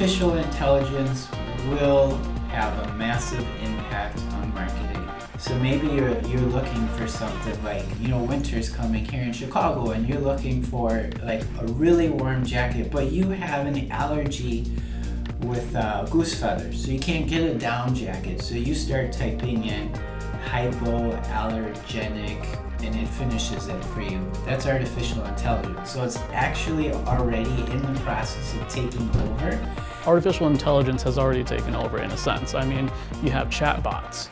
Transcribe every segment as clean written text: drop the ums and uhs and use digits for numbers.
artificial intelligence will have a massive impact on marketing. So maybe you're looking for something like, winter's coming here in Chicago and you're looking for like a really warm jacket, but you have an allergy with goose feathers, so you can't get a down jacket. So you start typing in hypoallergenic and it finishes it for you. That's artificial intelligence. So it's actually already in the process of taking over. Artificial intelligence has already taken over in a sense. I mean, you have chatbots,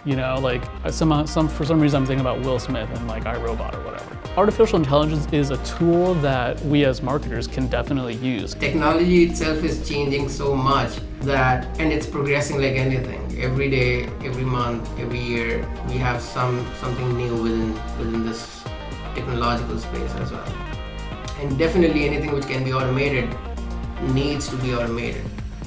for some reason I'm thinking about Will Smith and like iRobot or whatever. Artificial intelligence is a tool that we as marketers can definitely use. Technology itself is changing so much and it's progressing like anything. Every day, every month, every year, we have something new within this technological space as well. And definitely anything which can be automated needs to be automated.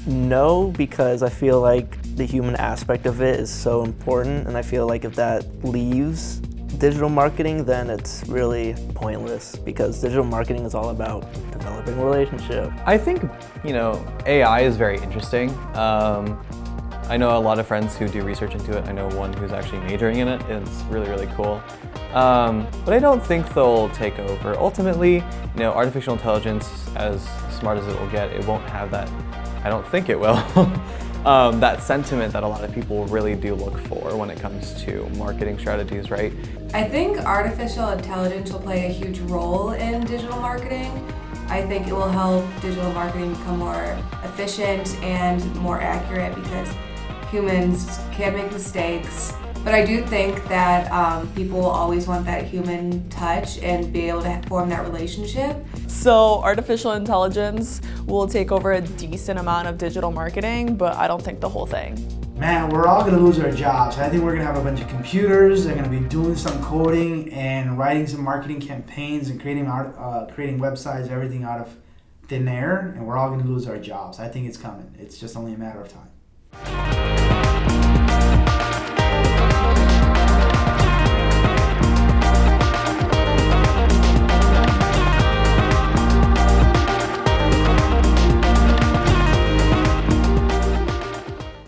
No, because I feel like the human aspect of it is so important, and I feel like if that leaves digital marketing, then it's really pointless, because digital marketing is all about developing a relationship. I think, AI is very interesting. I know a lot of friends who do research into it. I know one who's actually majoring in it, and it's really, really cool. But I don't think they'll take over. Ultimately, artificial intelligence, as smart as it will get, it won't have that, I don't think it will, that sentiment that a lot of people really do look for when it comes to marketing strategies, right? I think artificial intelligence will play a huge role in digital marketing. I think it will help digital marketing become more efficient and more accurate, because humans can make mistakes. But I do think that people will always want that human touch and be able to form that relationship. So artificial intelligence will take over a decent amount of digital marketing, but I don't think the whole thing. Man, we're all gonna lose our jobs. I think we're gonna have a bunch of computers. They're gonna be doing some coding and writing some marketing campaigns and creating websites, everything out of thin air, and we're all gonna lose our jobs. I think it's coming. It's just only a matter of time.